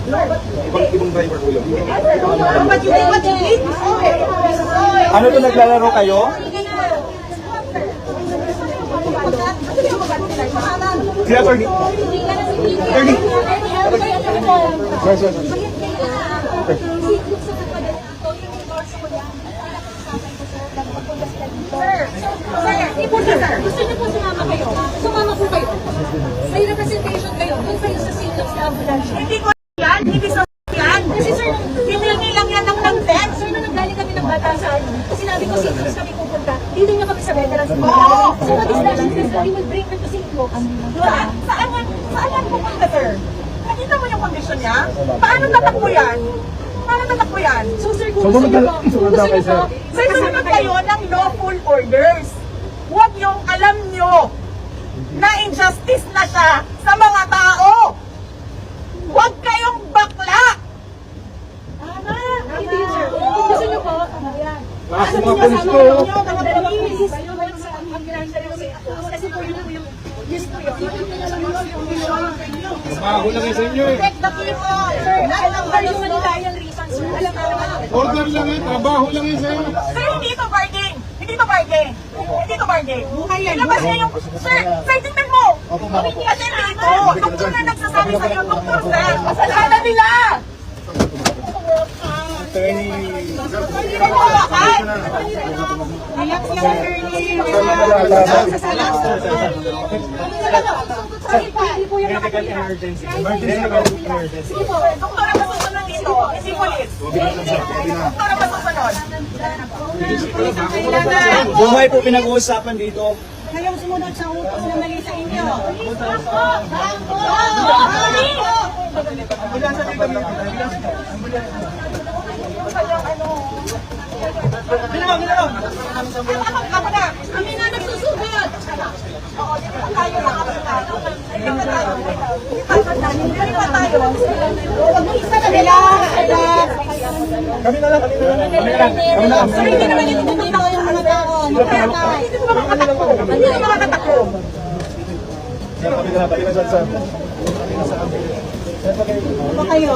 Ibang driver ko yun. Ano to, naglalaro kayo? Sila, attorney. Attorney. Sir. Gusto niyo po sumama kayo? Sumama po kayo. May representation kayo. Doon kayo sa senior sa ambulance. Hindi ko yan, hindi sa yan. Kasi sir, Hindi lang yan ng text. sir, nung nanggaling kami ng batasan, sinabi ko seniors kami pupunta. Dito niyo kami sa veterans. Oo. So, na-discussion kasi we will bring her to seniors. Saan pupunta, sir? Nakita mo yung kondisyon niya? Paano tatakbo yan? So sir, kung gusto niyo po, Sir, sumunod kayo ng lawful orders. Huwag yung alam nyo na injustice na siya sa mga tao. Huwag kayong bakla. hindi sir. Kung gusto niyo po, ayan. Lakas ng mga polis ko. Kasi po yun po yung yes po yun. Mabaho lang yun sa inyo eh. Protect the people. Sir, Alam ko yung humanitarian reasons, sir. Alam ko naman. Order lang eh. Trabaho lang yun sa inyo. Sir, hindi ito bargain. Ilabas niya yung... Sir, tingnan mo. Kasi dito, doktor na nagsasabi sa'yo, doktor sir. Kasalanan nila. Hindi mo hawakan. Relax lang, attorney. Hindi po yung Emergency. Doktor ang masusunod dito, hindi police. Doktor ang masusunod. Buhay po pinag-uusapan dito. Kayong sumunod sa utos na mali sa inyo. Ako na, kami na nagsusugod. Oo, di ba tayo nakapagtalo? Hindi pa tayo. Mag-isa na nila. Kami na lang. Sir, hindi naman itinutunan ko yung mga tao. Hindi ko makakatakbo. Hindi ko makakatakbo. Kami na sir. Ano kayo?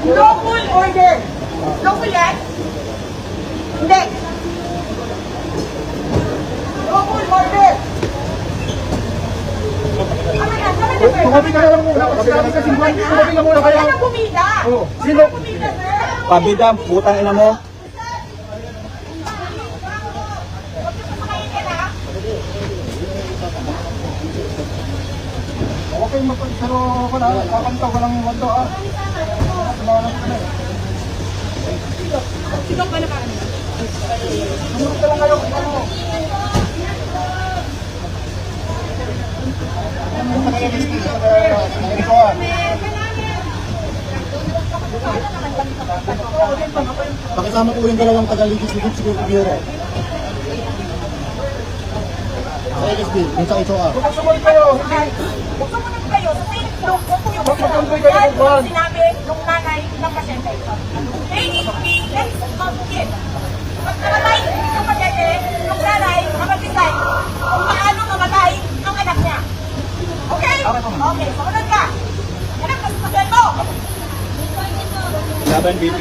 Lawful order. Lawful yan? Hindi. Lawful order. Tumabi ka lang muna. Tumabi ka muna kayo. Ano bumida? Sino? Ano bumida, sir? Pabida, putang ina mo. Okay, pero ako na. Kakantaw ka lang yung wando ah. Sino ka na ba? Sumunod ka lang kayo. Pakisama po yung dalawang taga-legis-legis siguro bureau. Sa LSB, yung sa ISOA. Sumunod kayo. Kung sumunod kayo sa same group, kung po yung Magpapagambay kayo ng buwan. sinabi nung nanay ng pasyente. Okay? Let's begin. Pag namatay ng pasyente, yung nanay, nakapag-decide kung paano mamatay ang anak niya. Okay? Okay, sumunod ka. Anak, nasusunod mo. Laban BP.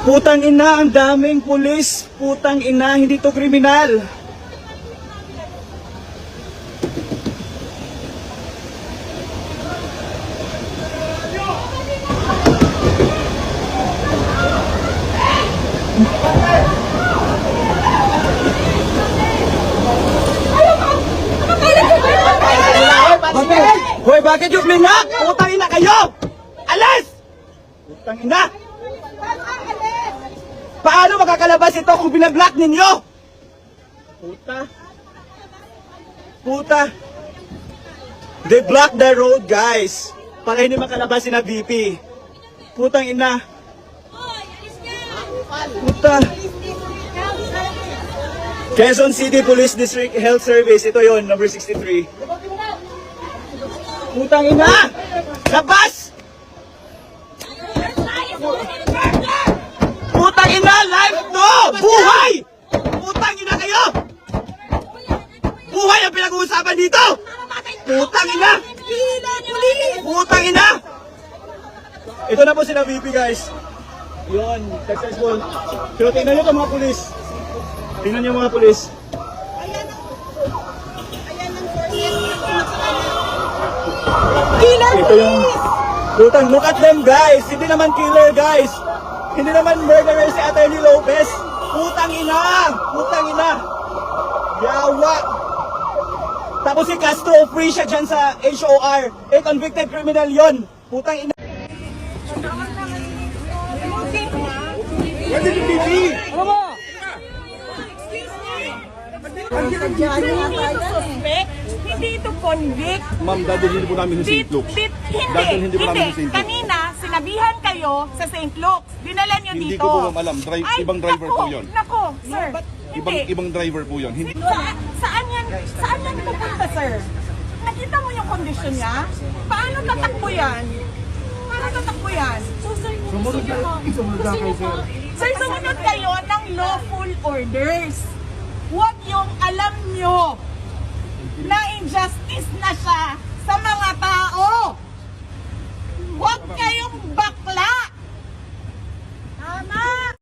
Putang ina, ang daming pulis. Putang ina, hindi to kriminal. Bakit yung blinak? Putang ina kayo! Alis! Putang ina! Paano makakalabas ito kung binablock ninyo? Puta. Puta. They block the road, guys. Para hindi makalabas si na VP. Putang ina. Puta. Quezon City Police District Health Service. Ito yon, number 63. Putang ina! Labas! Putang ina! Life to! Buhay! Putang ina kayo! Buhay ang pinag-uusapan dito! Putang ina! Putang ina! Ito na po sila VP, guys. Yun, successful. Pero tingnan nyo ito mga pulis. Tingnan nyo mga pulis. Ito yung... Putang, look at them, guys. Hindi naman killer, guys. Hindi naman murderer si Atty. Lopez. Putang ina! Putang ina! Yawa! Tapos si Castro, free siya dyan sa HOR. Eh, convicted criminal yon. Putang ina. Where did you be? Ano ba? Suspect, hindi ito convict. Ma'am, dadalhin po namin sa St. Luke's. Dadalhin po namin sa St. Luke's. Kanina, sinabihan kayo sa St. Luke's. Dinala nyo dito. Hindi ko po ma'am alam. Ibang driver po yun. Nako, sir. Ibang driver po yun. Hindi. Saan yan pupunta, sir? Nakita mo yung kondisyon niya? Paano tatakbo yan? Sumunod kayo, sir. Sir, sumunod kayo ng lawful orders. Huwag yung alam nyo na injustice na siya